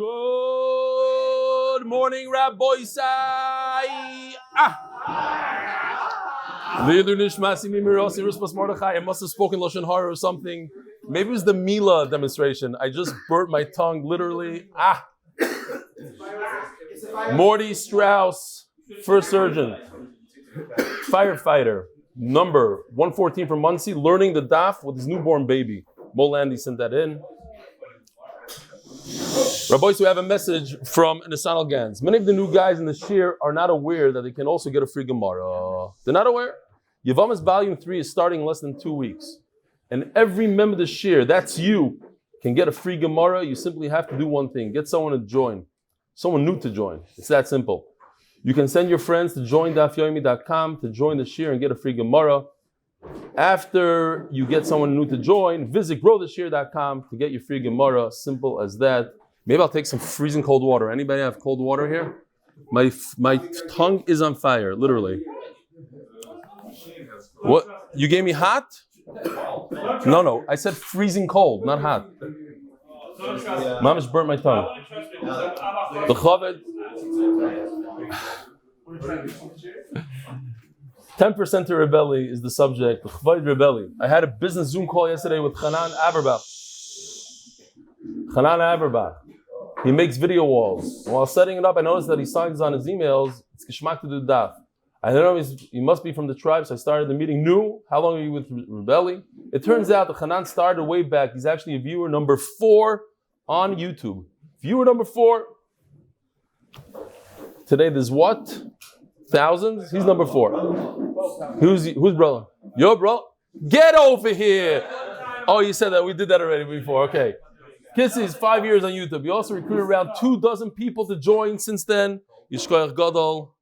Good morning, Rabbi Sai. I must have spoken Lashon Hara or something. Maybe it was the Mila demonstration. I just burnt my tongue, literally. Morty Strauss, first surgeon, firefighter, number 114 from Muncie, learning the Daf with his newborn baby. Molandy sent that in. Rabbi, we have a message from Nisan Gans. Many of the new guys in the shir are not aware that they can also get a free Gemara. They're not aware. Yevamos Volume 3 is starting in less than 2 weeks. And every member of the shir, that's you, can get a free Gemara. You simply have to do one thing. Get someone to join. Someone new to join. It's that simple. You can send your friends to join dafyomi.com to join the shir and get a free Gemara. After you get someone new to join, visit growtheshir.com to get your free Gemara. Simple as that. Maybe I'll take some freezing cold water. Anybody have cold water here? My tongue is on fire, literally. What? You gave me hot? No. I said freezing cold, not hot. Mamish burnt my tongue. The Chaved. 10% to Rebelli is the subject. The Chvaid Rebelli. I had a business Zoom call yesterday with Hanan Averbach. He makes video walls. While setting it up, I noticed that he signs on his emails, it's Geschmack to do Daf. I don't know, he must be from the tribe, so I started the meeting new. How long are you with Rebelli? It turns out that Hanan started way back. He's actually a viewer number 4 on YouTube. Viewer number 4. Today there's what? Thousands? He's number 4. Who's brother? Yo, bro? Get over here! Oh, you said that. We did that already before. Okay. Kisses, 5 years on YouTube. You also recruited around 24 people to join since then. Yishkoyach Gadol.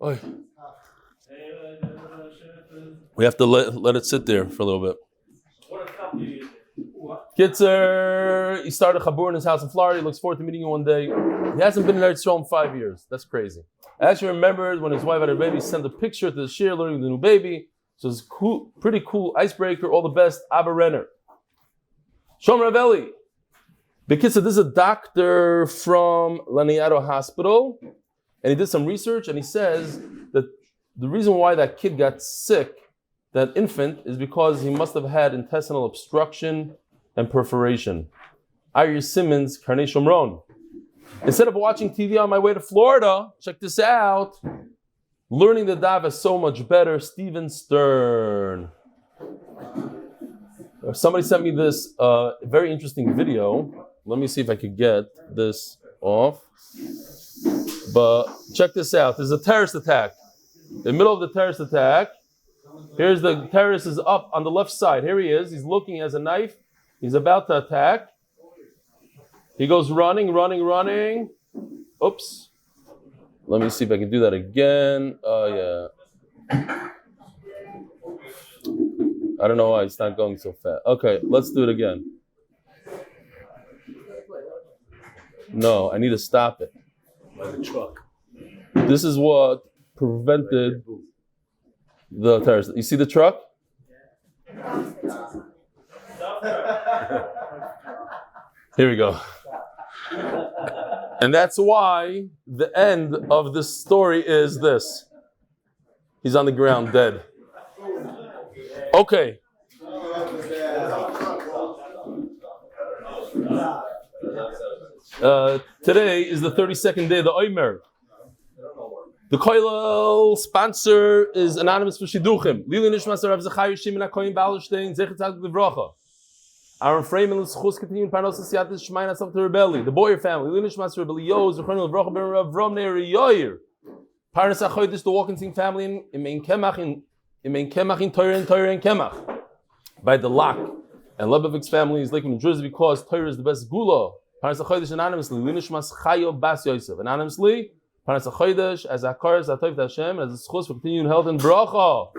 Oy. We have to let it sit there for a little bit. Kitzer, he started Chabur in his house in Florida. He looks forward to meeting you one day. He hasn't been in Eretz Yisrael in 5 years. That's crazy. I actually remembered when his wife had a baby, he sent a picture to the shir learning the new baby. So it's cool, pretty cool icebreaker. All the best, Abba Renner. Shom Raveli. Bekitzer, this is a doctor from Laniado Hospital, and he did some research, and he says that the reason why that kid got sick, that infant, is because he must have had intestinal obstruction and perforation. Aryeh Simmons, Karnei Shomron. Instead of watching TV on my way to Florida, check this out. Learning the Daf is so much better. Steven Stern. Somebody sent me this very interesting video. Let me see if I could get this off. But check this out. There's a terrorist attack. In the middle of the terrorist attack, here's the terrorist is up on the left side. Here he is. He's looking, he has a knife. He's about to attack. He goes running. Oops. Let me see if I can do that again. Yeah. I don't know why it's not going so fast. Okay, let's do it again. No, I need to stop it. By the truck. This is what prevented the terrorist. You see the truck? Here we go. And that's why the end of this story is this. He's on the ground, dead. Okay. Today is the 32nd day of the Omer. The Koilel sponsor is anonymous for Shidduchim. Lili Nishmas Rav Zechariah Shimon HaKohen Wowlerstein, Zechus bracha. Ahron Fraiman, Lzchus, continuing parnasah, siyadta, dishmaya, nafsach to Rebelli. The Boyer family. Lili Nishmas Rav Elio, Zechariah bracha ben Rav Romnei Yoyer. Parnasah Chodesh, the Wolkenstein family in Mein Kemach in Torah and Kemach. By the Lock and Lebovic's family is Lakewood NJ because Torah is the best segulah. Parnasah Chodesh anonymously. Lili Nishmas Chayo Bas Yosef anonymously. Parnasah Chodesh as HaKaras HaTov to Hashem as Zechus for continuing health and bracha.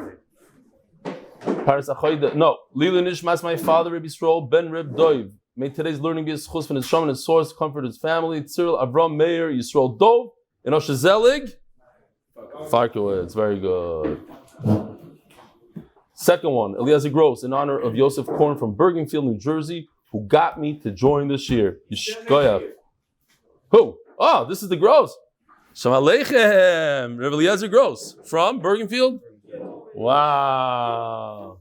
Parnasah Chodesh. No, Lili Nishmas my father Rabbi Yisrael Ben Reb Dov. May today's learning be a Zechus from his Shom and his source, comfort his family. Cyril Avram Meir Yisrael Dov and Osher Zelig. Farkowitz, very good. Second one, Eliezer Gross, in honor of Yosef Korn from Bergenfield, New Jersey, who got me to join this year. Yishkoyach. Who? Oh, this is the Gross. Shalom Aleichem, Rebbe Eliezer Gross from Bergenfield. Wow.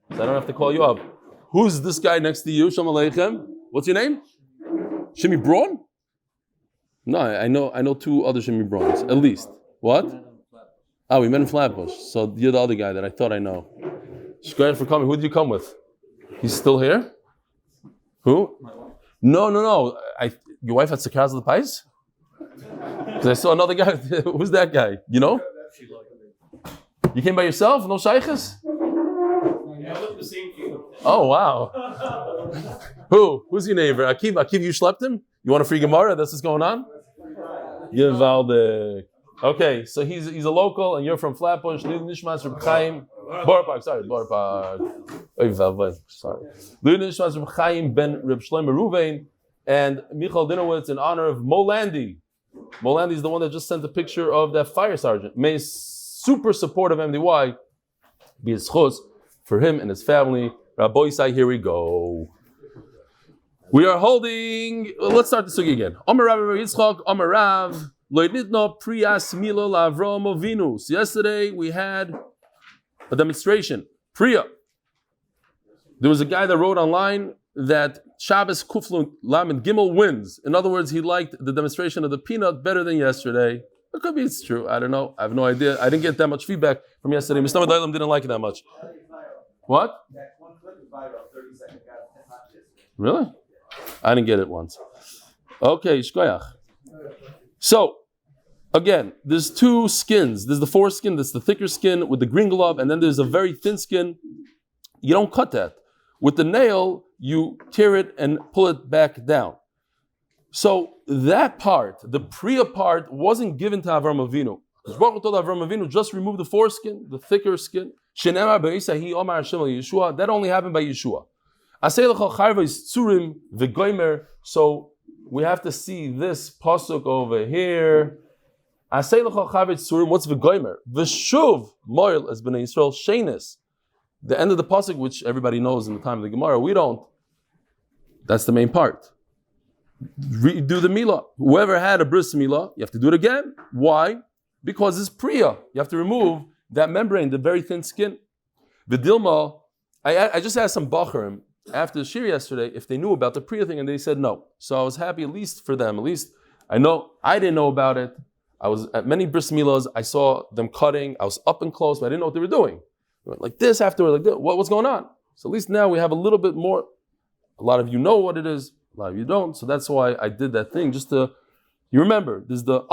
So I don't have to call you up. Who's this guy next to you? Shalom Aleichem. What's your name? Shimi Braun? No, I know two other Shimi Brauns, at least. What? Oh, we met in Flatbush. So you're the other guy that I thought I know. Shkoyach for coming. Who did you come with? He's still here? Who? No. Your wife had HaKaras HaTov? Because I saw another guy. Who's that guy? You know? You came by yourself? No shaykhs? Oh, wow. Who's your neighbor? Akiv, you schlepped him? You want a free Gemara? That's what's going on? Yevaldik. Okay, so he's a local and you're from Flatbush. Nishmas Reb Chaim. Boropark. Sorry. Nishmas Reb Chaim ben Reb Shlomo Ruvain and Michal Dinowitz in honor of Molandi. Molandi is the one that just sent a picture of that fire sergeant. May super supportive MDY be Zechus for him and his family. Rabbi Isai, here we go. We are holding. Let's start the sugi again. Amar Rav Yitzchak, Amar Rav. So yesterday we had a demonstration. Priya. There was a guy that wrote online that Shabbos Kuflun Lamed Gimel wins. In other words, he liked the demonstration of the peanut better than yesterday. It could be it's true. I don't know. I have no idea. I didn't get that much feedback from yesterday. Mr. Dailam didn't like it that much. What? That one clip is viral, 30 seconds. Really? I didn't get it once. Okay, shkoyach. So, again, there's two skins. There's the foreskin, that's the thicker skin with the green glove, and then there's a very thin skin. You don't cut that. With the nail, you tear it and pull it back down. So that part, the Priya part, wasn't given to Avram Avinu. Baruch told Avram Avinu, just remove the foreskin, the thicker skin. That only happened by Yeshua. So we have to see this pasuk over here. What's v'goymer? V'shuv moil as b'nei Yisrael shenis. The end of the pasuk, which everybody knows in the time of the Gemara, we don't. That's the main part. Do the milah. Whoever had a bris milah, you have to do it again. Why? Because it's priya. You have to remove that membrane, the very thin skin. V'dilma, I just asked some bacharim after the shir yesterday if they knew about the priya thing, and they said no. So I was happy, at least for them. At least I didn't know about it. I was at many bris milahs. I saw them cutting. I was up and close, but I didn't know what they were doing. They went like this afterward, like this. What's going on? So at least now we have a little bit more. A lot of you know what it is. A lot of you don't. So that's why I did that thing. Just to, you remember, there's the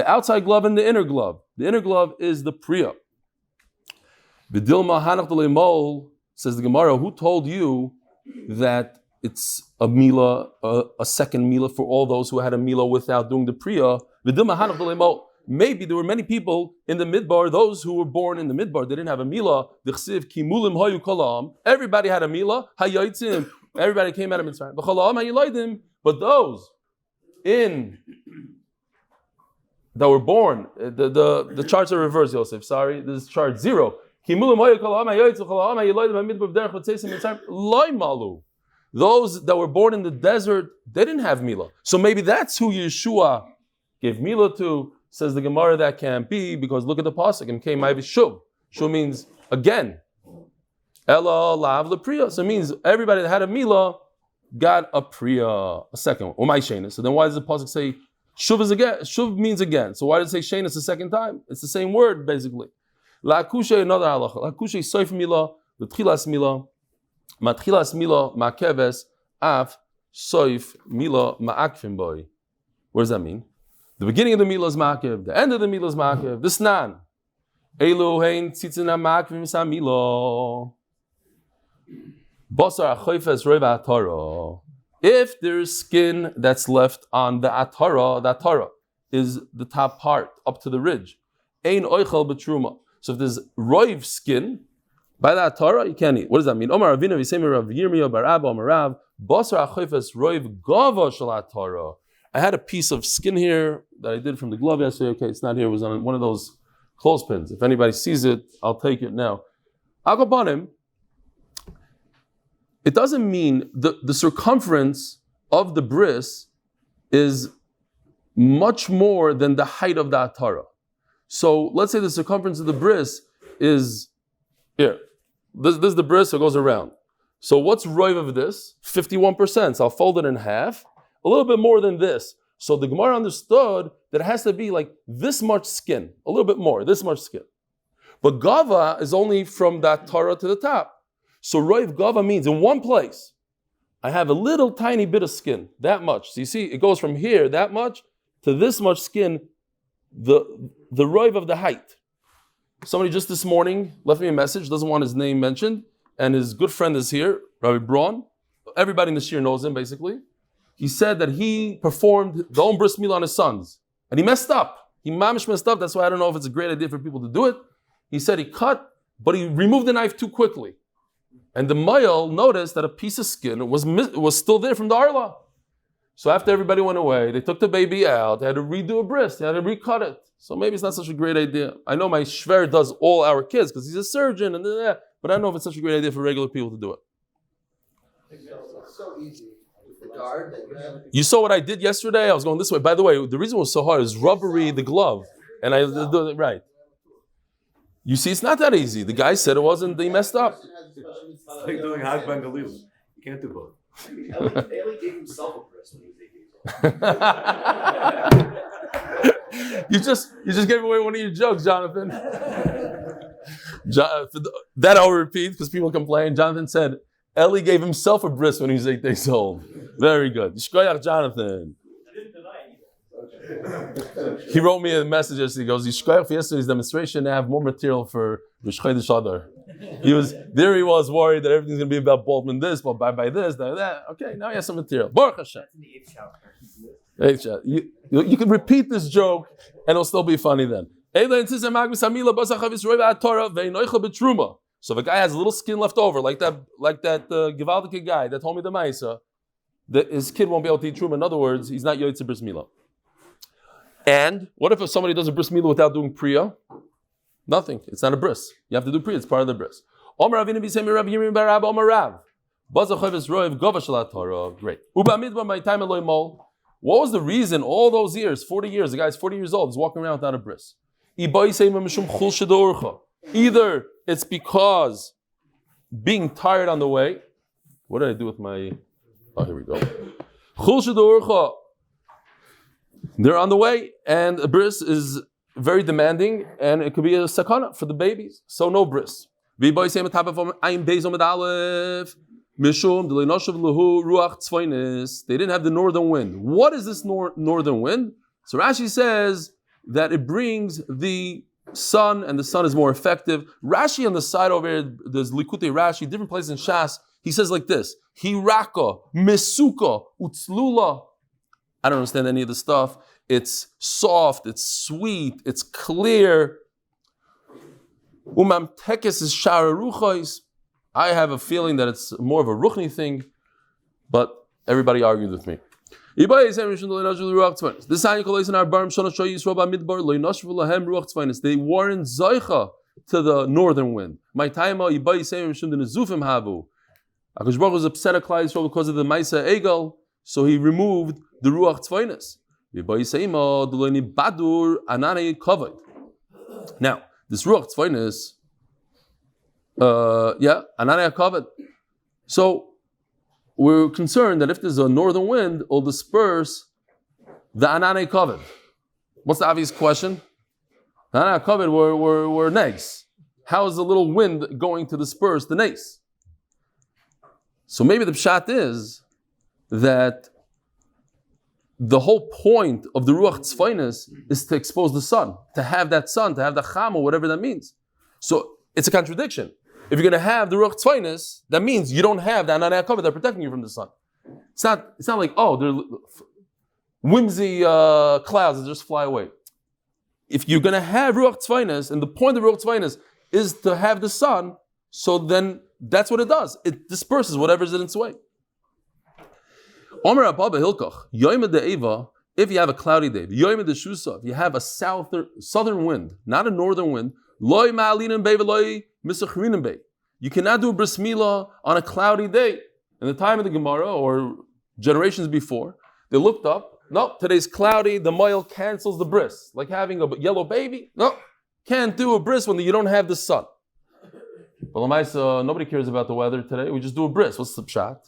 outside glove and the inner glove. The inner glove is the priya. V'dilma hanach d'leimol, says the Gemara, who told you that it's a milah, a second milah for all those who had a milah without doing the priya? V'dilma hanach d'leimol. Maybe there were many people in the midbar, those who were born in the midbar, they didn't have a milah. D'chsiv ki mulim hayu kolam. Everybody had a milah. Hayotzim. Everybody came out of Mitzrayim. But those that were born, the charts are reversed, Yosef. Sorry, this is chart 0. Those that were born in the desert, they didn't have milah. So maybe that's who Yeshua gave milah to. Says the Gemara, that can't be, because look at the pasuk and came shuv. Shuv means again. Ella lav la priya. So it means everybody that had a milah got a priya, a second one. Umay shenis. So then why does the pasuk say shuv is again? Shuv means again. So why does it say shenis the second time? It's the same word basically. La kushe another halacha. La kushe soif milah, the tchilas milah, matchilas milah ma'keves af soif milah ma'akfim boy. What does that mean? The beginning of the milah is ma'akev, the end of the milah is ma'akev. The snan. Elu hein tzitzina ma'akvim sa milah. Basar achoifes reva atara. If there's skin that's left on the atara is the top part up to the ridge. Ein oichel betruma. So if there's roiv skin by the atara, you can't eat. What does that mean? Omar Avina v'semer Rav Yirmiyah bar Abba Omar Rav Basar achoifes roiv gava shel atara. I had a piece of skin here that I did from the glove yesterday. Okay, it's not here. It was on one of those clothespins. If anybody sees it, I'll take it now. Agabanim. It doesn't mean the circumference of the bris is much more than the height of the atara. So let's say the circumference of the bris is here. This is the bris, so it goes around. So what's roiv of this? 51%. So I'll fold it in half. A little bit more than this. So the Gemara understood that it has to be like this much skin. A little bit more, this much skin. But gava is only from that Torah to the top. So roiv gava means in one place, I have a little tiny bit of skin, that much. So you see, it goes from here, that much, to this much skin, the roiv of the height. Somebody just this morning left me a message, doesn't want his name mentioned, and his good friend is here, Rabbi Braun. Everybody in the shir knows him, basically. He said that he performed the own bris milah on his sons, and he messed up. He mamish messed up, that's why I don't know if it's a great idea for people to do it. He said he cut, but he removed the knife too quickly. And the mayal noticed that a piece of skin was still there from the arla. So after everybody went away, they took the baby out, they had to redo a bris, they had to recut it. So maybe it's not such a great idea. I know my shver does all our kids because he's a surgeon, but I don't know if it's such a great idea for regular people to do it. It's so easy. The guard that you have. You saw what I did yesterday? I was going this way. By the way, the reason it was so hard is rubbery, the glove. And I did it right. You see, it's not that easy. The guy said it wasn't, he messed up. It's like doing Hag Ben Galil. You can't do both. Eli gave himself a bris when he was 8 years old. You just gave away one of your jokes, Jonathan. That I'll repeat because people complain. Jonathan said, Eli gave himself a bris when he was 8 days old. Very good. Yishkoyach, Jonathan. I didn't deny it. He wrote me a message yesterday. He goes, Yishkoyach, for yesterday's demonstration, I have more material for Rosh Chodesh Adar. He was worried that everything's going to be about Boltman this, but by this, that. Okay, now he has some material. Baruch Hashem. You can repeat this joke and it'll still be funny then. So if a guy has a little skin left over, like that Gewaldige guy that told me the Maisa, that his kid won't be able to eat truma. In other words, he's not Yoytze Bris Milah. And what if somebody does a Bris Milah without doing Priya? Nothing. It's not a bris. You have to do Priya. It's part of the bris. Great. What was the reason all those years, 40 years, the guy's 40 years old, he's walking around without a bris? Either it's because being tired on the way. What did I do with my... Oh, here we go. They're on the way, and a bris is very demanding, and it could be a sakana for the babies. So no bris. They didn't have the northern wind. What is this northern wind? So Rashi says that it brings the sun, and the sun is more effective. Rashi on the side over here, there's Likutei Rashi, different places in Shas. He says like this: Hiraka, Mesuka, Utzlula. I don't understand any of the stuff. It's soft, it's sweet, it's clear. Umam tekes is shara ruchos. I have a feeling that it's more of a ruchni thing, but everybody argued with me. This they weren't zaycha to the northern wind. My time Akash Baruch was upset at Klal Yisrael because of the Maisa Egel, so he removed the Ruach Tzvainis. Now, this Ruach Tzvainis, Ananei Kavod. So, we're concerned that if there's a northern wind, it'll disperse the Ananei Kavod. What's the obvious question? The Ananei Kavod were negs. How is the little wind going to disperse the nace? So maybe the pshat is that the whole point of the Ruach Tzvainis is to expose the sun, to have that sun, to have the cham, or whatever that means. So it's a contradiction. If you're going to have the Ruach Tzvainis, that means you don't have the Ananei HaKavod that are protecting you from the sun. It's not like, they're whimsy clouds that just fly away. If you're going to have Ruach Tzvainis, and the point of Ruach Tzvainis is to have the sun, so then that's what it does. It disperses whatever's in its way. If you have a cloudy day, if you have a southern wind, not a northern wind, you cannot do a bris milah on a cloudy day. In the time of the Gemara, or generations before, they looked up, No, today's cloudy. The moil cancels the bris. Like having a yellow baby. No, can't do a bris when you don't have the sun. But Lamaisa, nobody cares about the weather today. We just do a bris. What's the pshat?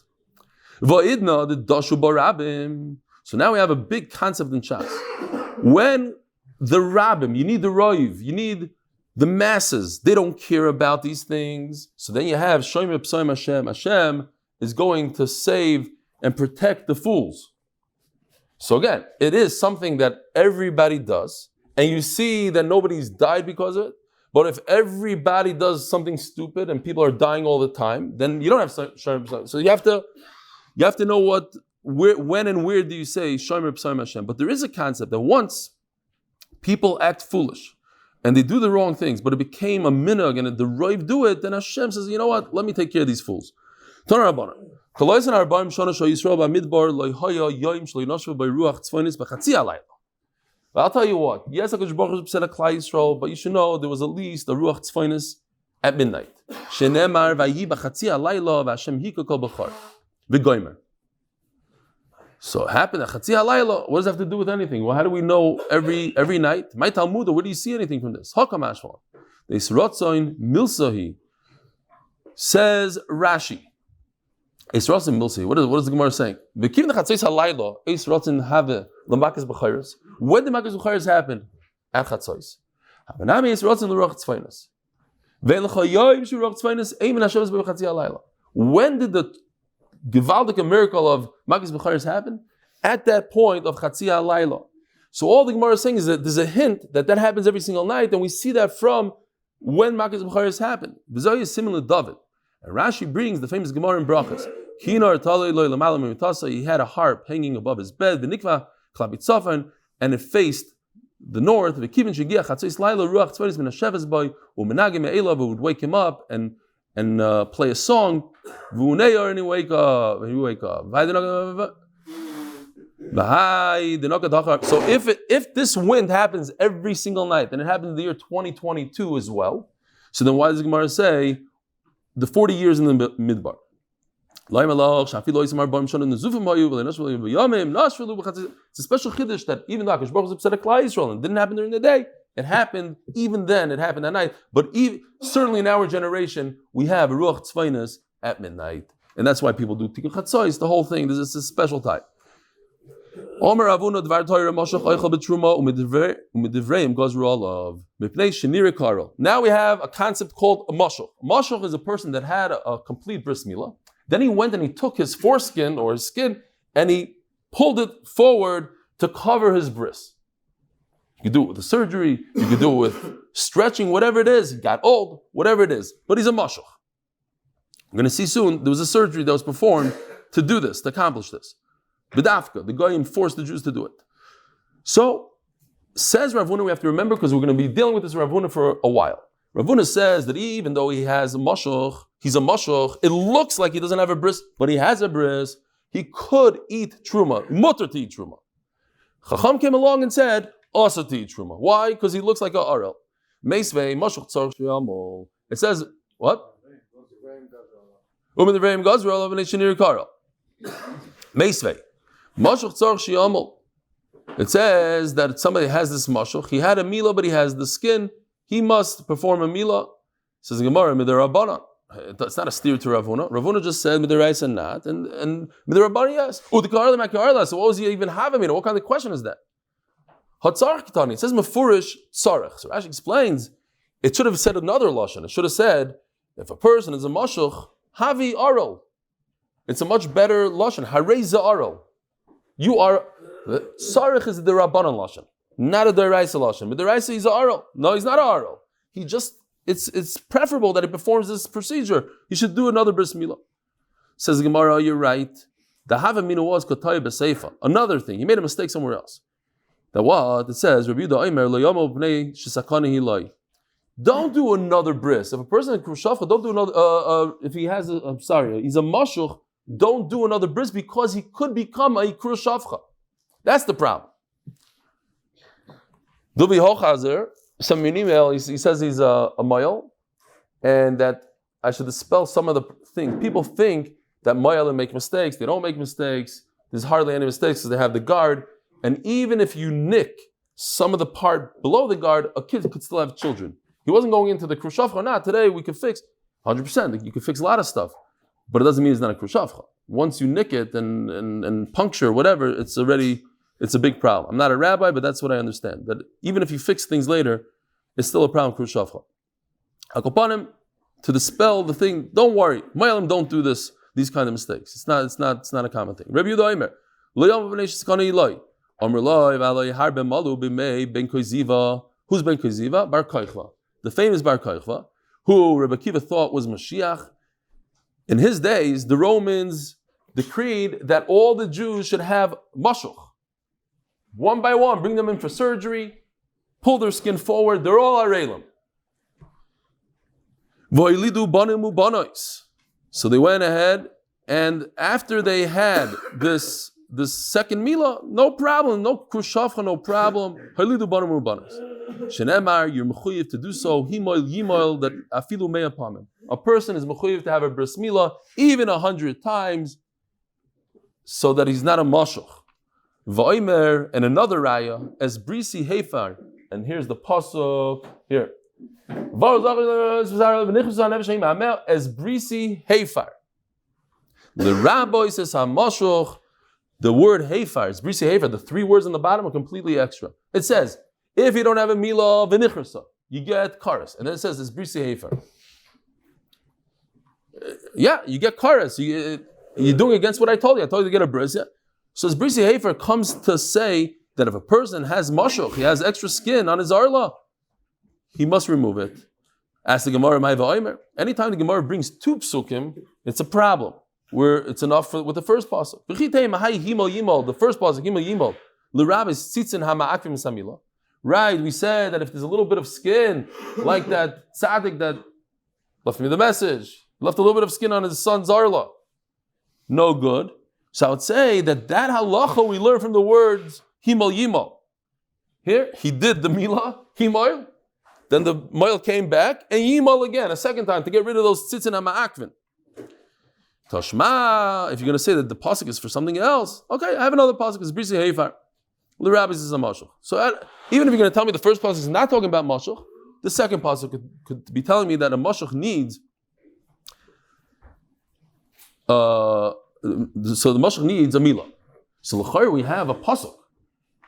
Va'idna the dashu barabim. So now we have a big concept in Shas. When the rabbim, you need the roiv, you need the masses, they don't care about these things. So then you have shomer p'soim Hashem. Hashem is going to save and protect the fools. So again, it is something that everybody does, and you see that nobody's died because of it. But if everybody does something stupid and people are dying all the time, then you don't have shomer p'soim. So you have to know when and where do you say shomer p'soim Hashem. But there is a concept that once people act foolish and they do the wrong things, but it became a minhag and the roiv do it, then Hashem says, you know what? Let me take care of these fools. But I'll tell you what, yes, HaKadosh Baruch Hu said a Klal Yisrael, but you should know there was at least a ruach tzfonis at midnight. Shenemar vayi b'chatzi halayla v'Hashem hika kol b'char v'goymer. So it happened at chatzi halayla. What does that have to do with anything? Well, how do we know every night? My Talmud, where do you see anything from this? Hakam ashval. This rotzoin milsahi says Rashi. Eis rotzin milsahi. What is the Gemara saying? V'kiv nechatzis halayla eis rotzin have l'makas b'chayros. When did makas b'chayros happen? At chatzos. Havanami eis rotzin l'ruach tzvaynos. Ve'en l'chayoyim shu ruach tzvaynos eimin Hashem b'chatzi halayla. When did the Givaldik miracle of Makas B'charis happen? At that point of Chatzi HaLayla. So all the Gemara is saying is that there's a hint that happens every single night, and we see that from when Makas B'charis happened. V'zoy is similar to David. And Rashi brings the famous Gemara in Brachas. He had a harp hanging above his bed, and it faced the north. It would wake him up and play a song, and he wake up. So if this wind happens every single night, then it happened in the year 2022 as well. So then why does the Gemara say the 40 years in the Midbar? It's a special chiddush that even though HaKadosh Baruch Hu said a Klal Yisrael and it didn't happen during the day, it happened even then, it happened at night. But certainly in our generation, we have ruach tzvaynos at midnight. And that's why people do tikkun chatzos, the whole thing. This is a special type. Omer Avuna dvar Torah moshach oichel b'truma umidivreim gozru olav mipnei shenira karol. Now we have a concept called a moshach. A moshach is a person that had a complete bris milah. Then he went and he took his foreskin or his skin and he pulled it forward to cover his bris. You could do it with a surgery, you could do it with stretching, whatever it is. He got old, whatever it is. But he's a moshach. We're going to see soon, there was a surgery that was performed to do this, to accomplish this. B'dafka, the guy forced the Jews to do it. So, says Rav Huna, we have to remember, because we're going to be dealing with this Rav Huna for a while. Rav Huna says that even though he has a moshach, he's a moshach, it looks like he doesn't have a bris, but he has a bris, he could eat truma, mutter to eat truma. Chacham came along and said, also to eat truma. Why? Because he looks like a arel. Meisvei, moshach tzarch sheyamol. It says, what? Umidivreim gazrol of an eshenir karel. Meisvei. Moshach tzarch sheyamol. It says that somebody has this moshach, he had a milah, but he has the skin, he must perform a milah. Says Gemara, midirabanan. It's not a steer to Rav Huna. Rav Huna just said midiraisa not, and midirabanan yes. Udikarla makarla. So what was he even having? What kind of question is that? Hatzarch kitani. It says mefurish tzarech. So Rashi explains, it should have said another lashon. It should have said, if a person is a mashach, havi arel. It's a much better lashon. Hareza arel. You are tzarech is the rabbanon lashon, not a deraisa lashon. But deraisa is a arel. No, he's not a arel. He just it's preferable that he performs this procedure. He should do another bris milah. Says the Gemara, you're right. The havamina was kotay b'seifa. Another thing, he made a mistake somewhere else. That what it says, Rabbi Yehuda Omer lo yomo b'nei shesakani hilai. Don't do another bris. If a person is krushavcha, don't do another. If he has, he's a mashuch. Don't do another bris because he could become a krushavcha. That's the problem. Dubi Hochazer, some email, he says he's a mayal, and that I should dispel some of the things. People think that mayalim make mistakes. They don't make mistakes. There's hardly any mistakes because they have the guard. And even if you nick some of the part below the guard, a kid could still have children. He wasn't going into the krushavcha or not. Today we could fix 100%. You could fix a lot of stuff, but it doesn't mean it's not a krushavcha. Once you nick it and puncture whatever, it's a big problem. I'm not a rabbi, but that's what I understand. That even if you fix things later, it's still a problem krushavcha. Akopanim, to dispel the thing, don't worry. Mayalim don't do these kind of mistakes. It's not a common thing. Rabbi Yehuda Omer, lo yom v'nei sheskana Eli. Omer lo v'aloi harbe malu b'mei ben koiziva. Who's ben koiziva? Bar Koichva. The famous Bar Koichva, who Rabbi Akiva thought was Mashiach. In his days, the Romans decreed that all the Jews should have mashuch. One by one, bring them in for surgery, pull their skin forward, they're all arelim. So they went ahead, and after they had this second milah, no problem, no krushavcha, no problem. Shenemar, you're mechuyev to do so. Himoil that afilu me'apamim. A person is mechuyev to have a bris milah even 100 times, so that he's not a mashuch. Va'omer, and another raya as brisi hefar, and here's the pasuk here. As brisi hefar. The rabbi says hamashuch. The word hefar is brisi hefar. The 3 words on the bottom are completely extra. It says, if you don't have a milah v'nichrasa, you get karas, and then it says it's brisi hefar. Yeah, you get karas. You're doing against what I told you. I told you to get a bris. Yeah. So as brisi hefar comes to say that if a person has mashuch, he has extra skin on his arla, he must remove it. Ask the Gemara, anytime the Gemara brings 2 psukim, it's a problem. Where it's enough with the first pasuk. The first pasuk, himal yimal, l'rabis tzitzin hama'akvim samila. Right, we said that if there's a little bit of skin, like that tzaddik that left me the message, left a little bit of skin on his son's arla, no good. So I would say that halacha we learn from the words himal yimal. Here, he did the milah, himal, then the moil came back, and yimal again, a second time, to get rid of those tzitzin hama'akvim. Tashma, if you're going to say that the pasuk is for something else, okay, I have another pasuk, it's brisi hefar. The rabbis is a mashuch. So even if you're going to tell me the first pasuk is not talking about mashuch, the second pasuk could be telling me that a mashuch needs, so the mashuch needs a milah. So l'chayr we have a pasuk.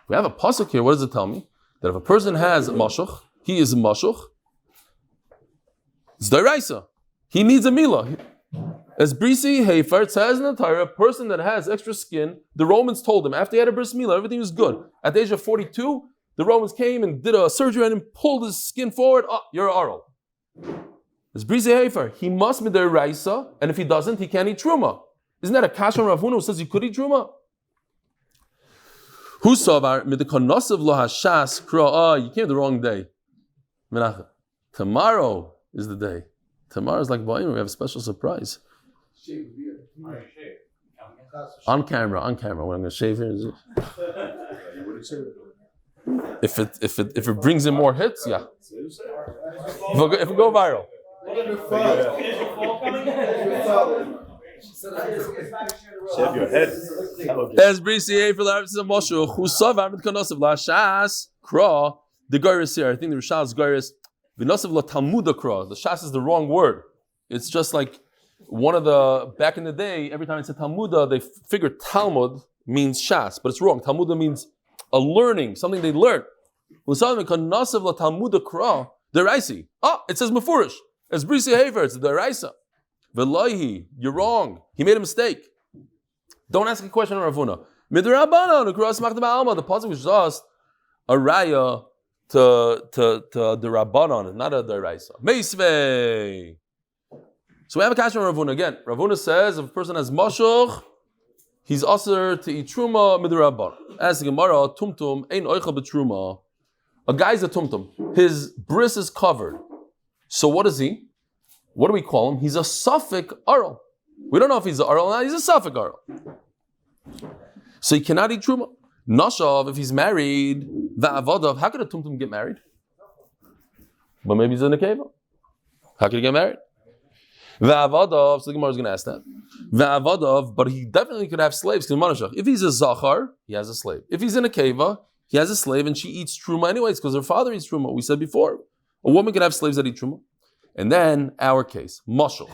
We have a pasuk here, what does it tell me? That if a person has a mashuch, he is a mashuch, it's d'oraisa. He needs a milah. As brisi hefar, it says in the Torah, a person that has extra skin, the Romans told him, after he had a bris milah, everything was good. At the age of 42, the Romans came and did a surgery on him, pulled his skin forward, you're an aral. As brisi hefar, he must be the raisa, and if he doesn't, he can't eat truma. Isn't that a kasha Rav Huna who says you could eat truma? Who savar midikonosav lo hashas kra? You came the wrong day. Tomorrow is the day. Tomorrow is like we have a special surprise. On camera. What I'm going to shave here is if it brings in more hits, yeah. If it go viral. Shave your head. As brisi for the Arabs of Moshe, who saw Varmid Konosav La Shas Kra, the Gairis here. I think the Rishas Gairis Vinosav La Talmuda Kra. The Shas is the wrong word. It's just like one of the, back in the day, every time it's a Talmuda, they figured Talmud means Shas, but it's wrong. Talmuda means a learning, something they learned. It says Mefurish. It's Brisi Haver, it's the Raisa. Velahi, you're wrong. He made a mistake. Don't ask a question on Ravuna. Midrabana, the pasuk was just a raya to the Rabbanon, not a deraisa. Meisvei. So we have a question on Ravuna again. Ravuna says if a person has mashuch, he's usher to eat truma midrabban. As the Gemara, tumtum ein oicha b'truma. A guy's a tumtum. His bris is covered. So what is he? What do we call him? He's a suffix aral. We don't know if he's an aral or not. He's a suffix aral. So he cannot eat truma. Nashav, if he's married, va'avadav, how could a tumtum get married? But maybe he's in a cave. How could he get married? Ve'avadav, so the Gemara is going to ask that. Ve'avadav, but he definitely could have slaves. If he's a zachar, he has a slave. If he's in a keva, he has a slave and she eats truma anyways because her father eats truma. We said before, a woman can have slaves that eat truma. And then our case, mashal.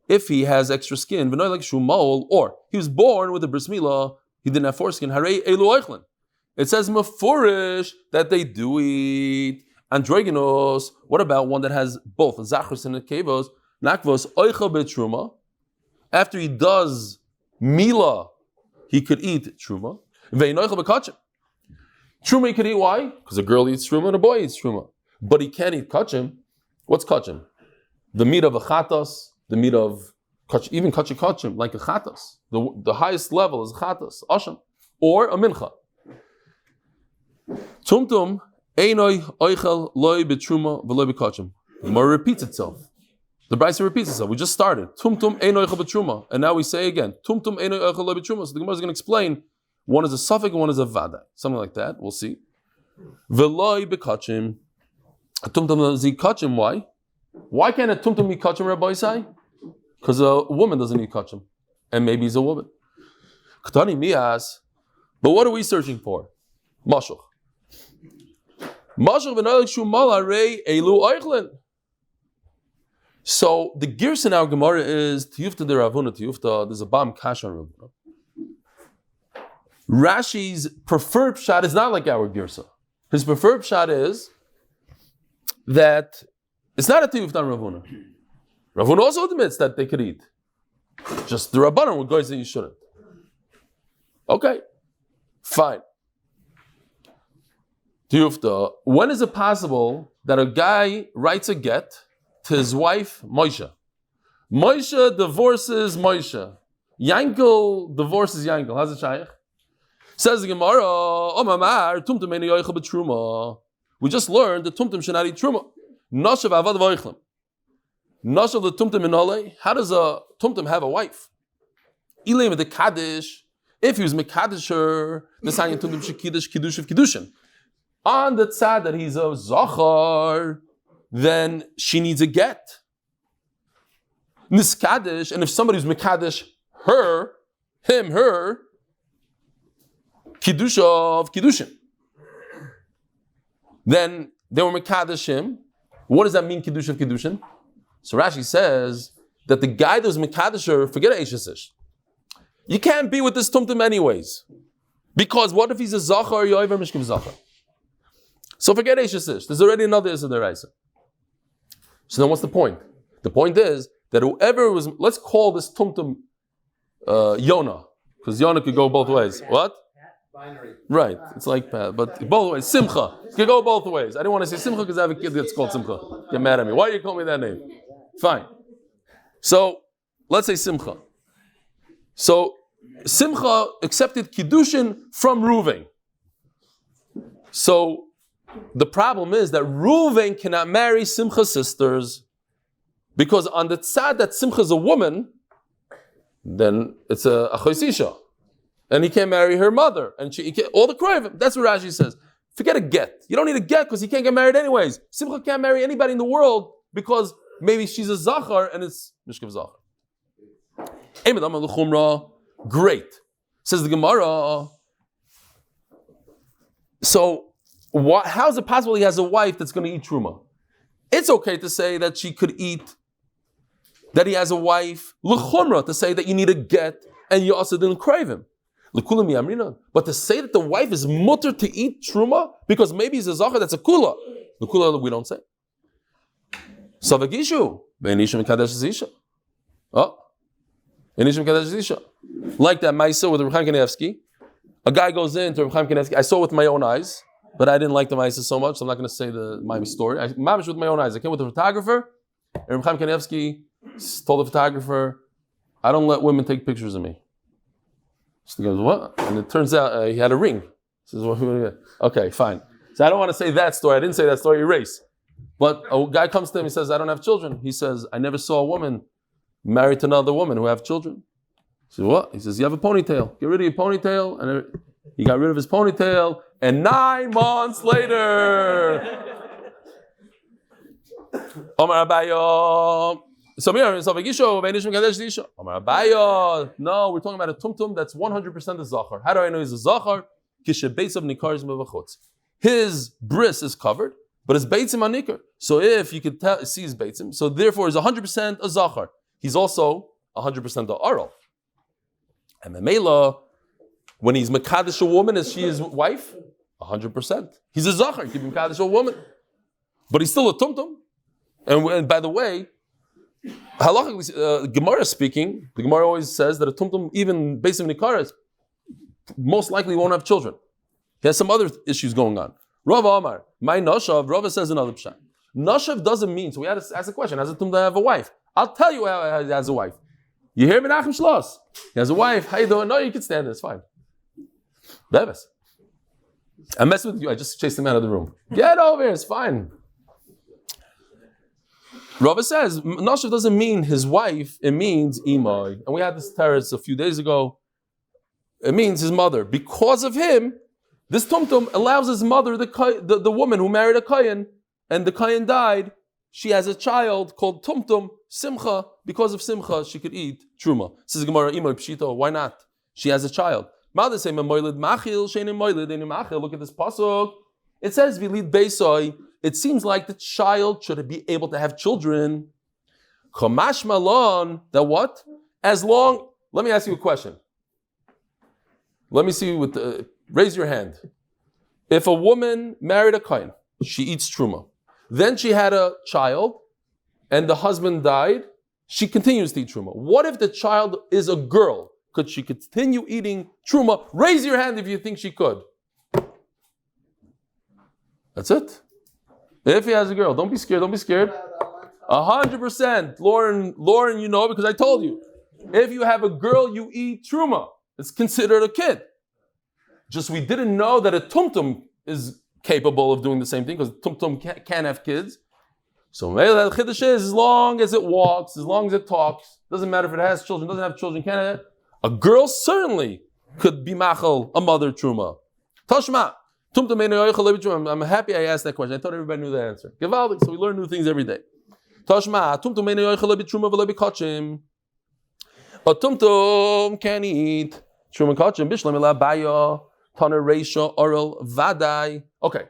If he has extra skin, or he was born with a bris milah, he didn't have foreskin. It says mefurish that they do eat androgynos. What about one that has both zachus and kevos? Nakvos oicha betruma. After he does milah, he could eat truma. Ve'inoicha bekachim. Truma he could eat. Why? Because a girl eats truma and a boy eats truma. But he can't eat kachim. What's kachim? The meat of a chatas, the meat of even kachim, like a chatas. The highest level is a chatas, asham, or a mincha. Tumtum einoi oichel loy betruma v'loy bekachim. The Gemara repeats itself. The Brisa repeats itself. We just started. Tumtum einoi oichel betruma, and now we say again. Tumtum einoi oichel loy betruma. So the Gemara is going to explain. One is a suffix and one is a vada. Something like that. We'll see. V'loy bekachim. Tumtum zi kachim. Why? Why can't a tumtum eat kachim, Rabbi Isai? Because a woman doesn't eat kachim. And maybe he's a woman. Ketani mias. But what are we searching for? Mashal. Mashal v'nolik shumala rei elu oichlin. So the girsa in our Gemara is tiyufta de Ravuna tiyufta. There's a bam kash on Ravuna. Rashi's preferred pshat is not like our girsa. His preferred pshat is that it's not a tiyufta on Ravuna. Ravuna also admits that they could eat. Just the Rabbanan would go and say you shouldn't. Okay, fine. Tiyufta. When is it possible that a guy writes a get to his wife, Moshe? Moshe divorces Moshe. Yankel divorces Yankel. How's it shaykh? Says the Gemara, "Oh mamar, tumtum eni yoichel b'truma." We just learned that tumtum should not eat truma. Nashav avad v'oichlem. Nashav the tumtum inole. How does a tumtum have a wife? Eli with the kaddish. If he was mekadisher, the sign tumtum shekiddush kiddush of kiddushin. On the tzad that he's a zachar, then she needs a get. Niskadish, and if somebody's mekadish her, kiddush of kiddushin, then they were mekadish him. What does that mean, kiddush of kiddushin? So Rashi says that the guy that was mekadisher, forget Eishesish. You can't be with this tumtum anyways. Because what if he's a zachar, yoiver mishkim zachar? So forget Eishesish. There's already another Issa deraisa. So then what's the point? The point is that whoever was, let's call this tumtum Yonah, because Yonah could go both ways. What? Binary. Right. It's like that, but both ways. Simcha. It could go both ways. I didn't want to say Simcha because I have a kid that's called Simcha. Get mad at me. Why are you calling me that name? Fine. So let's say Simcha. So Simcha accepted Kiddushin from Reuven. So the problem is that Reuven cannot marry Simcha's sisters because on the tzad that Simcha is a woman, then it's a choisisha. And he can't marry her mother. And all the kroivim. That's what Rashi says. Forget a get. You don't need a get because he can't get married anyways. Simcha can't marry anybody in the world because maybe she's a zachar and it's mishkav zachar. Great. Says the Gemara. So, how is it possible he has a wife that's going to eat truma? It's okay to say that she could eat, that he has a wife, l'chumra, to say that you need a get and you also didn't crave him. But to say that the wife is mutter to eat truma because maybe he's a zachar, that's a kula. The kula we don't say. Savagishu, ve'nishim kadesh zisha. Oh, ve'nishim kadesh zisha. Like that Maisa with Reb Chaim Kanievsky. A guy goes into Reb Chaim Kanievsky. I saw it with my own eyes, but I didn't like the Maisa so much, so I'm not going to say my story. I mamish with my own eyes. I came with a photographer, and Reb Chaim Kanievsky told the photographer, I don't let women take pictures of me. So he goes, what? And it turns out he had a ring. He says, well, okay, fine. So I don't want to say that story. I didn't say that story, erase. But a guy comes to him, he says, I don't have children. He says, I never saw a woman married to another woman who have children. He says, what? He says, you have a ponytail. Get rid of your ponytail. And he got rid of his ponytail. And 9 months later, Omar Abayo, No, we're talking about a tumtum that's 100% a zachar. How do I know he's a zachar? His bris is covered, but his beitzim are nikar. So if you could see his beitzim, so therefore he's 100% a zachar. He's also 100% a aral. And Memela, when he's mekadesh a woman, is she his wife? 100%. He's a zachar, keep him mekadesh a woman. But he's still a tumtum. And by the way, halachically, Gemara speaking, the Gemara always says that a tumtum, even based on nikaras, most likely won't have children. He has some other issues going on. Rav Amar, my nashav, Rav says another pshat. Nashav doesn't mean, so we had to ask a question, has a tumtum have a wife? I'll tell you how he has a wife. You hear Menachem Shlos? He has a wife, how you doing? No, you can stand there, it's fine. Beves. I'm messing with you, I just chased him out of the room. Get over here, it's fine. Rava says, Nashav doesn't mean his wife, it means Imai. And we had this terrace a few days ago. It means his mother. Because of him, this tumtum allows his mother, the woman who married a Kayan, and the Kayan died, she has a child called tumtum, Simcha. Because of Simcha, she could eat Truma. Says Gemara, Imai Pshito, why not? She has a child. Look at this pasuk. It says, Vilid Beisoi. It seems like the child should be able to have children. Kamash malon, that what? As long, let me ask you a question. Let me see raise your hand. If a woman married a kohen, she eats truma. Then she had a child, and the husband died, she continues to eat truma. What if the child is a girl? Could she continue eating truma? Raise your hand if you think she could. That's it. If he has a girl, don't be scared. 100%. Lauren, you know because I told you. If you have a girl, you eat truma. It's considered a kid. Just we didn't know that a tumtum is capable of doing the same thing because tumtum can have kids. So the chiddush is as long as it walks, as long as it talks, doesn't matter if it has children, doesn't have children, can it? A girl certainly could be machal, a mother truma. Tashma. I'm happy I asked that question. I thought everybody knew the answer. Gewaldig, so we learn new things every day. Tashma, tumtum a tumtum can eat truma kachim bishlam elabaya taner reisha oral vadai. Okay,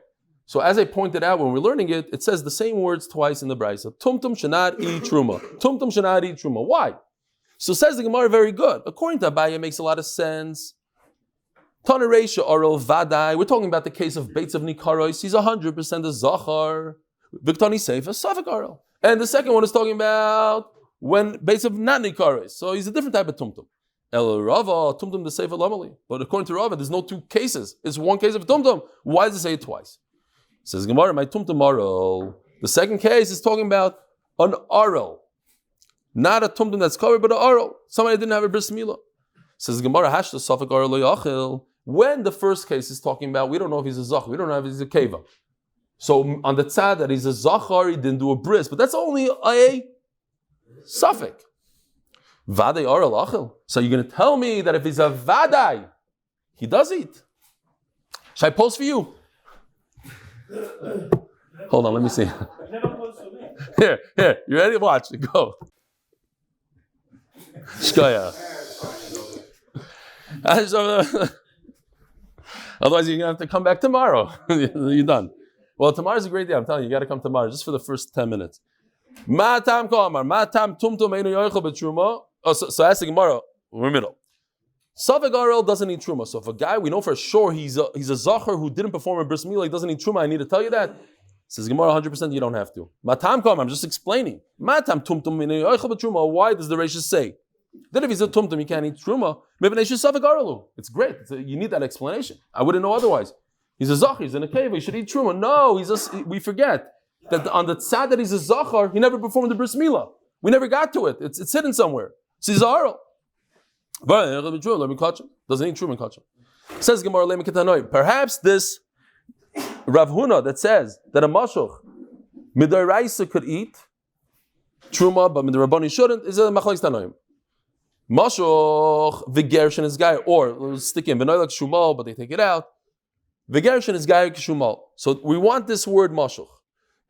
so as I pointed out when we're learning it, it says the same words twice in the brisa. Tumtum shanad eat truma. Tumtum shanad eat truma. Why? So says the Gemara very good. According to Abaya, it makes a lot of sense. Taner reisha oral vadai. We're talking about the case of Beitz of Nikaros. He's 100% a zachar. Viktani seif a safek oral. And the second one is talking about when Beitz of not Nikaros. So he's a different type of tumtum. El Rava, tumtum the seif lamali. But according to Rava, there's no two cases. It's one case of tumtum. Why does it say it twice? Says Gemara, my tumtum oral. The second case is talking about an oral. Not a tumtum that's covered, but an oral. Somebody didn't have a bris milah. Says Gemara, hashta safek oral loyachil. When the first case is talking about, we don't know if he's a zachar, we don't know if he's a keva. So on the tzad that he's a zachar, he didn't do a bris, but that's only a safek. Vadai oral achil. So you're going to tell me that if he's a vadai, he does eat. Should I post for you? Hold on, let me see. Here, you ready? Watch it. Go. Shkaya. Otherwise, you're going to have to come back tomorrow. You're done. Well, tomorrow's a great day. I'm telling you, you got to come tomorrow just for the first 10 minutes. So ask the Gemara, we're middle. Safek oral doesn't need truma. So if a guy, we know for sure he's a zachar who didn't perform a bris milah, he doesn't need truma. I need to tell you that. Says Gemara 100%, you don't have to. I'm just explaining. Why does the Reish say that if he's a tumtum, he can't eat truma? It's great. You need that explanation. I wouldn't know otherwise. He's a zachar, he's in a cave, he should eat truma. No, we forget that on the tzad that he's a zachar, he never performed the bris milah. We never got to it. It's hidden somewhere. So he's a oral. Doesn't eat truma kachim. Says Gemara, perhaps this Rav Huna that says that a mashuch midaraisa could eat truma, but midarabani shouldn't, is a machlokes tanoim. Mashuch v'gershin is guy, or stick in v'noilak shumal, but they take it out. V'gershin is guy kishumal. So we want this word mashuch,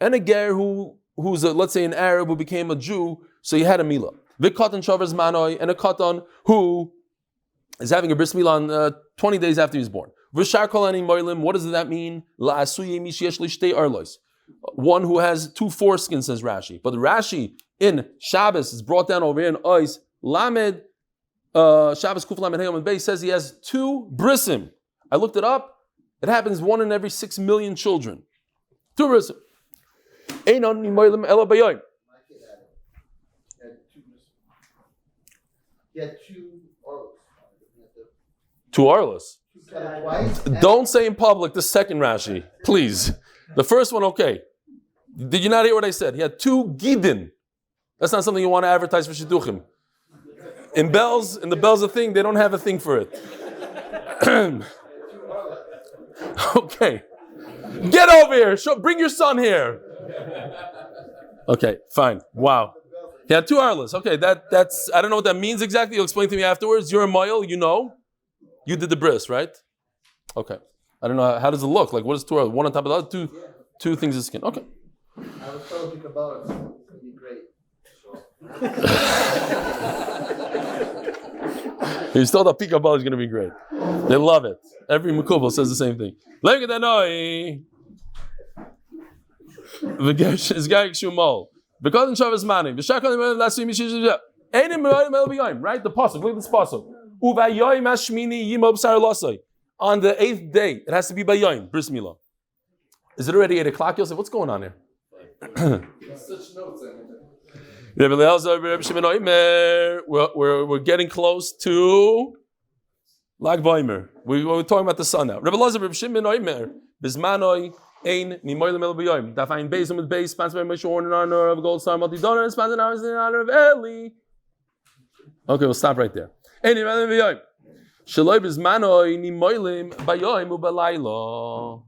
and a ger who who's let's say an Arab who became a Jew, so he had a milah. V'katan shavers manoi, and a katan who is having a bris milah on 20 days after he was born. V'shar kol ani moilim, what does that mean? La'asuye mi sheyesh li shtei arlos. One who has 2 foreskins, says Rashi. But Rashi in Shabbos is brought down over here in Ois Lamed Shabbos Kuf Lamed Hayom and Beis says he has 2 brisim. I looked it up. It happens 1 in every 6 million children. 2 brisim. Ein ani moilim ela bayoim. He had 2 arlos. 2 arlos. Twice. Don't say in public the second Rashi, please. The first one, okay. Did you not hear what I said? He had 2 gidin. That's not something you want to advertise for shidduchim. In the bells a thing, they don't have a thing for it. Okay. Get over here. Bring your son here. Okay, fine. Wow. He had 2 arlas. Okay, that's I don't know what that means exactly. You'll explain to me afterwards. You're a mile, you know. You did the bris, right? Okay. I don't know, how does it look? Like, what is 2 arlas? 1 on top of the other, 2 things of skin. Okay. I was told to Kabbalah, it's going to be great. He's told that Kabbalah is going to be great. They love it. Every Mekubal says the same thing. Look at that noise. Because in Shabbos money, right? The pasuk. Look at this pasuk. On the 8th day, it has to be by Yom, bris milah. Is it already 8 o'clock, Yosef? What's going on here? Such notes. We're getting close to Lag Boimer. We're talking about the sun now. Rebbe Elazar, Rebbe Shimon Oimer, Bismanoi, Ein, Nimoilim El B'Yoim. Daf Yomi Beis, Amud Beis, sponsored by Moshe Horn in honor of Gold Star Multi-Donor, and sponsored in honor of Eli. Okay, we'll stop right there. Ein, Nimoilim B'Yoim. Shaloi Bismanoi, Nimoilim B'Yoim U'Balaylo.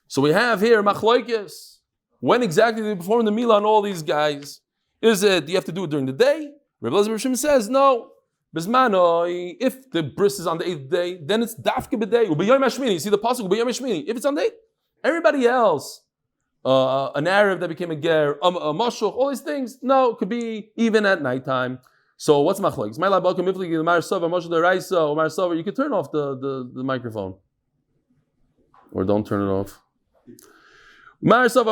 So we have here Machloikis. When exactly do you perform the milah on all these guys? Is it, do you have to do it during the day? Rebbe Elazar Shimon says, no. Bismanoi, if the bris is on the 8th day, then it's dafke b'day. U'b'yom hashmini. You see the pasuk, u'b'yom hashmini. If it's on the 8th, everybody else, an Arab that became a ger, a mashuch, all these things, no, it could be even at nighttime. So what's machlokes? You could turn off the microphone. Or don't turn it off. Is that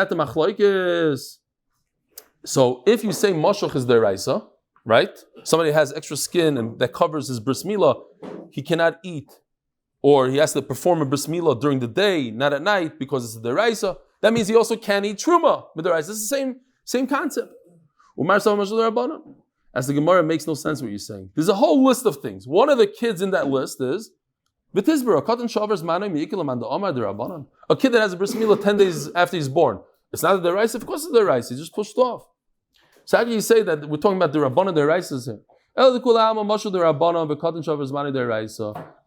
the machlokes? So if you say mashuch is deraisa, right? Somebody has extra skin and that covers his bris milah, he cannot eat, or he has to perform a bris milah during the day, not at night, because it's a deraisa. That means he also can't eat truma with deraisa. It's the same concept. As the Gemara, makes no sense what you're saying. There's a whole list of things. One of the kids in that list is a kid that has a bris milah 10 days after he's born. It's not a deraisa. Of course it's a deraisa. He's just pushed off. So how can you say that we're talking about the Rabbanan deraisas here?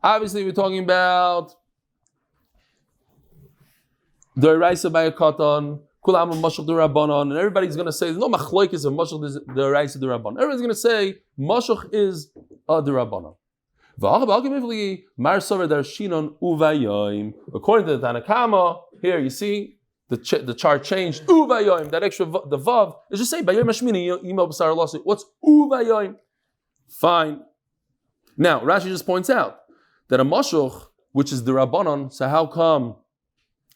Obviously, we're talking about deraisa by a katan, kulam mashal derabanan, and everybody's going to say there's no machlokes of mashal deraisa derabanan. Everybody's going to say mashal is a derabanan. According to the Tanakama, here you see the chart changed. Uvayoim, that extra the vav is just saying bayom hashmini imo b'sar losi. What's uvayoim? Fine. Now Rashi just points out that a mashuch, which is the rabbanon, so how come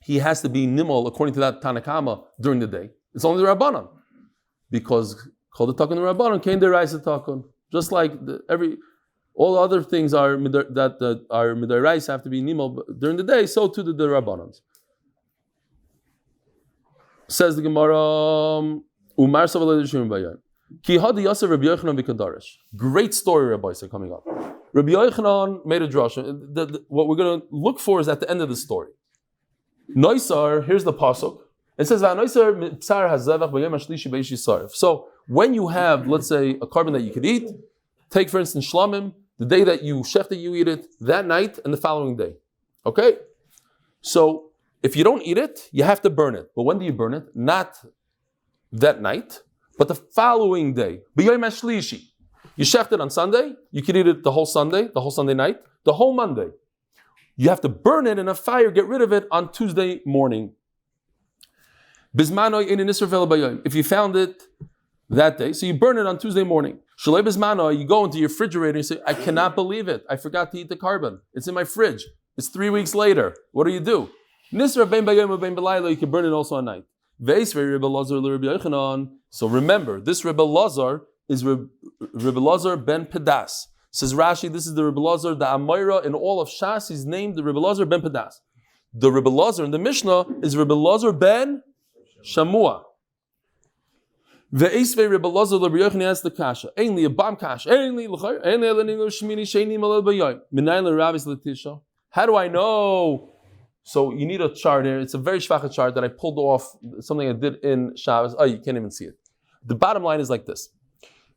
he has to be nimol according to that Tanakama during the day? It's only the rabbanon, because called the takun the rabbanon came the raisa takun. Just like all the other things are that are midaraisa have to be nimol during the day, so too the rabbanons. Says the Gemara, Umar Ki Hadi Yosef Rabbi Yochanan v'Kadaresh. Great story, Rabbi said, coming up. Rabbi Yochanan made a drasha. What we're going to look for is at the end of the story. Noisar, here's the pasuk. It says, so when you have, let's say, a carbon that you could eat, take for instance shlamim, the day that you shechted, you eat it, that night and the following day. Okay? So if you don't eat it, you have to burn it. But when do you burn it? Not that night, but the following day. B'yom hashlishi. You shechted on Sunday, you can eat it the whole Sunday night, the whole Monday. You have to burn it in a fire, get rid of it on Tuesday morning. Bismanoi in Nisravel Bayom. If you found it that day, so you burn it on Tuesday morning. Shalei Bismanoi, you go into your refrigerator and you say, I cannot believe it. I forgot to eat the carbon. It's in my fridge. It's 3 weeks later. What do? Nisra ben Bayom or ben Belaylo, you can burn it also at night. So remember, this Rebbe Lazar is Rebbe Lazar ben Pedas. Says Rashi, this is the Rebbe Lazar, the Amoira in all of Shas, he's named the Rebbe Lazar ben Pedas. The Rebbe Lazar in the Mishnah is Rebbe Lazar ben Shamua. Ve'esvei Rebbe Lazar Rebbe Yochanan asked the kasha. Ainly a bam kasha. Ainly l'chayr. Ainly l'nilo shmini sheini malel b'yoyim. Minayin l'ravis l'tisha. How do I know? So you need a chart here. It's a very shvacha chart that I pulled off something I did in Shabbos. Oh, you can't even see it. The bottom line is like this.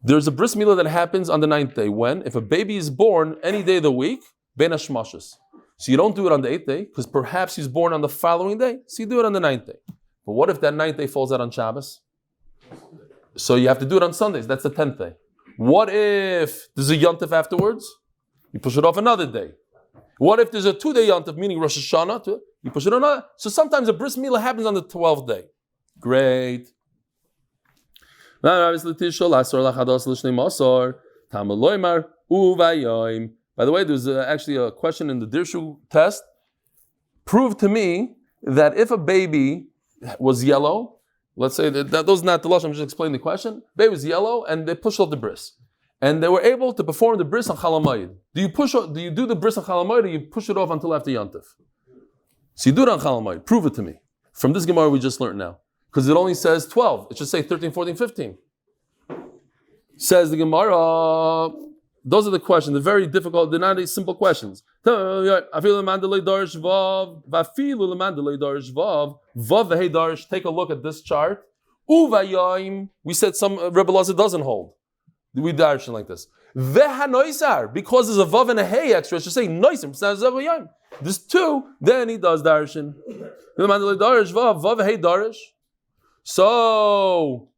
There's a bris milah that happens on the 9th day. When? If a baby is born any day of the week, ben hashmashas. So you don't do it on the 8th day, because perhaps he's born on the following day. So you do it on the 9th day. But what if that 9th day falls out on Shabbos? So you have to do it on Sundays. That's the 10th day. What if there's a yontif afterwards? You push it off another day. What if there's a 2-day yontif, meaning Rosh Hashanah? You push it on another. So sometimes a bris milah happens on the 12th day. Great. By the way, there's actually a question in the Dirshu test. Prove to me that if a baby was yellow, let's say that those not the Lashon, I'm just explaining the question. Baby was yellow and they pushed off the bris. And they were able to perform the bris on Chalamayid. Do you do the bris on Chalamayid or you push it off until after Yantif? So you do it on Chalamayid. Prove it to me. From this Gemara we just learned now. Because it only says 12. It should say 13, 14, 15. Says the Gemara, those are the questions. They're very difficult. They're not simple questions. Take a look at this chart. We said some Rebbe Lazar doesn't hold. We darshan like this. Because there's a vav and a hey extra, it should say noisim. There's 2, then he does darshan. So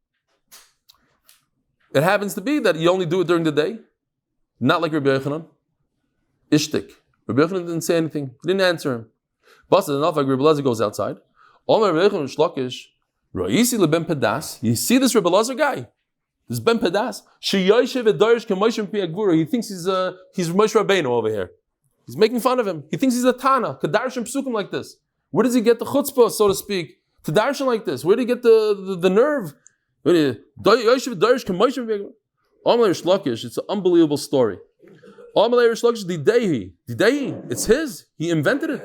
it happens to be that you only do it during the day, not like Rabbi Yochanan. Ishtik. Rabbi Yochanan didn't say anything. He didn't answer him. But enough like Rabbi Lazar goes outside. You see this Rabbi Lazar guy? This Ben Pedas. He thinks he's Moshe Rabbeinu over here. He's making fun of him. He thinks he's a Tana. Kedarshan psukim like this. Where does he get the chutzpah, so to speak, to darshan like this? Where did he get the nerve? It's an unbelievable story. It's his. He invented it.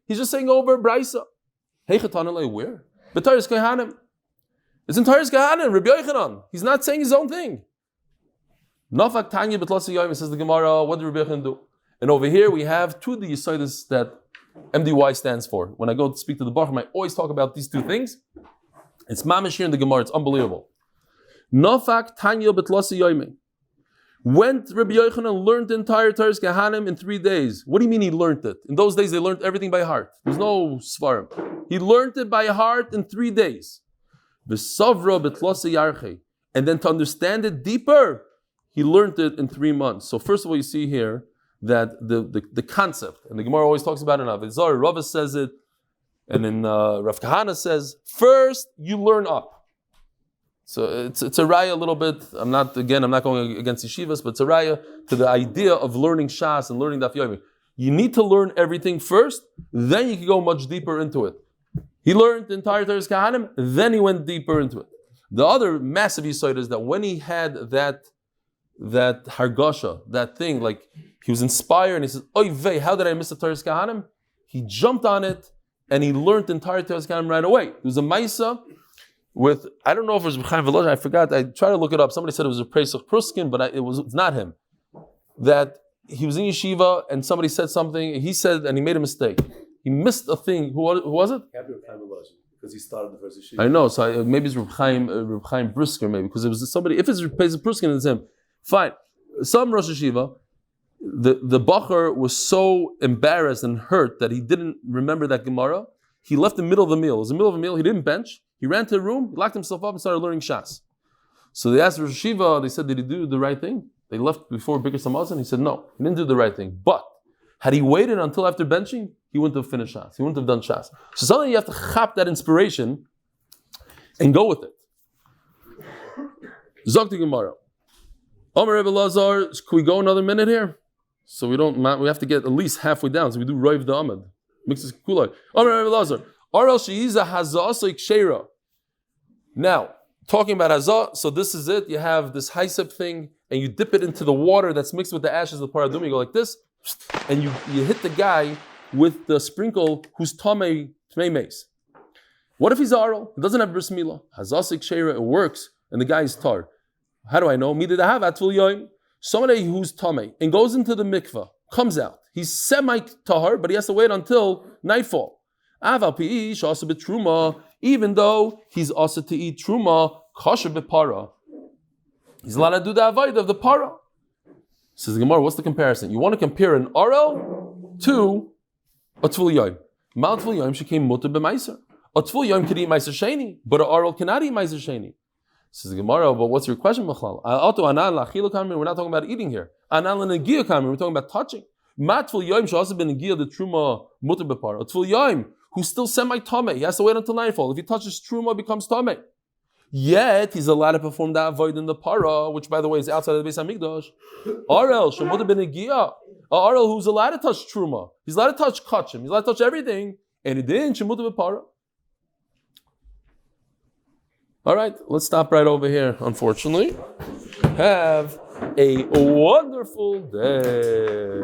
He's just saying over Braisa. Where? It's in Torah's Kahanim, Rabbi Yochanan. He's not saying his own thing. Nafak Tanya B'tlasi Yomi, says the Gemara, what did Rabbi Yochanan do? And over here we have 2 of the Yisaitis that MDY stands for. When I go to speak to the Bachram, I always talk about these 2 things. It's mamish here in the Gemara. It's unbelievable. Nafak Tanya B'tlasi Yomi. When Rabbi Yochanan learned the entire Torah's Kahanim in 3 days. What do you mean he learned it? In those days they learned everything by heart. There's no svarim. He learned it by heart in 3 days. And then to understand it deeper, he learned it in 3 months. So first of all, you see here that the concept, and the Gemara always talks about it in Avidzar, Rava says it, and then Rav Kahana says, first you learn up. So it's a raya a little bit. I'm not going against yeshivas, but it's a raya to the idea of learning Shas and learning Daf Yomi. You need to learn everything first, then you can go much deeper into it. He learned the entire Torah's Kahanim, then he went deeper into it. The other massive yesod is that when he had that hargasha, that thing, like he was inspired and he says, "Oy vey, how did I miss the Torah's Kahanim?" He jumped on it and he learned the entire Torah's Kahanim right away. There was a Maisa with, I don't know if it was Chaim Velozhin, I forgot, I tried to look it up. Somebody said it was a Pesach Pruskin, but it's not him. That he was in yeshiva and somebody said something, he said, and he made a mistake. He missed a thing. Who was it? Because he started the first yeshiva. I know, so maybe it's Reb Chaim Brisker, maybe, because it was somebody, if it's Pesach Pruskin, it's him. Fine. Some Rosh Yeshiva, the Bacher was so embarrassed and hurt that he didn't remember that Gemara. He left in the middle of the meal. It was the middle of the meal, he didn't bench. He ran to a room, he locked himself up and started learning Shas. So they asked Rosh Yeshiva, they said, did he do the right thing? They left before Bikkur Samazan. He said, no, he didn't do the right thing. But had he waited until after benching, he wouldn't have finished Shas. He wouldn't have done Shas. So suddenly you have to chap that inspiration and go with it. Zok the Gemara. Omer Rebbe Lazar, can we go another minute here? So we have to get at least halfway down. So we do Roiv the Amud. Mixes kulai. Omer Rebbe Lazar. Arel Sheiza Hazasa Ikshera. Now, talking about Hazah, so this is it. You have this hyssop thing, and you dip it into the water that's mixed with the ashes of the paradum. You go like this, and you hit the guy with the sprinkle who's Tamei Mace. What if he's Arel? He doesn't have bris milah. Hazah Ikshera, it works, and the guy is tar. How do I know? Somebody who's Tamei and goes into the mikveh, comes out. He's semi-tahar, but he has to wait until nightfall. Even though he's also to eat truma, kosher b'para. He's allowed to do the avoid of the para. Says the Gemara, what's the comparison? You want to compare an arel to a tvul yom. Mal tvul yom shecame mutar b'maiser. A tvul yom could eat maiser sheni, but an arel cannot eat maiser sheni. Says the Gemara, but what's your question, Machlal? We're not talking about eating here. We're talking about touching. Matvul yom should also been a the truma mutar b'para. A tvul yom who's still semi-tameh, he has to wait until nightfall. If he touches truma, becomes tameh. Yet he's allowed to perform that avoid in the para, which by the way is outside of the Beis Hamikdash. Arel should have been a giyah. Arel who's allowed to touch truma, he's allowed to touch kachim, he's allowed to touch everything, and he didn't. Shemut b'para. All right, let's stop right over here. Unfortunately, have a wonderful day.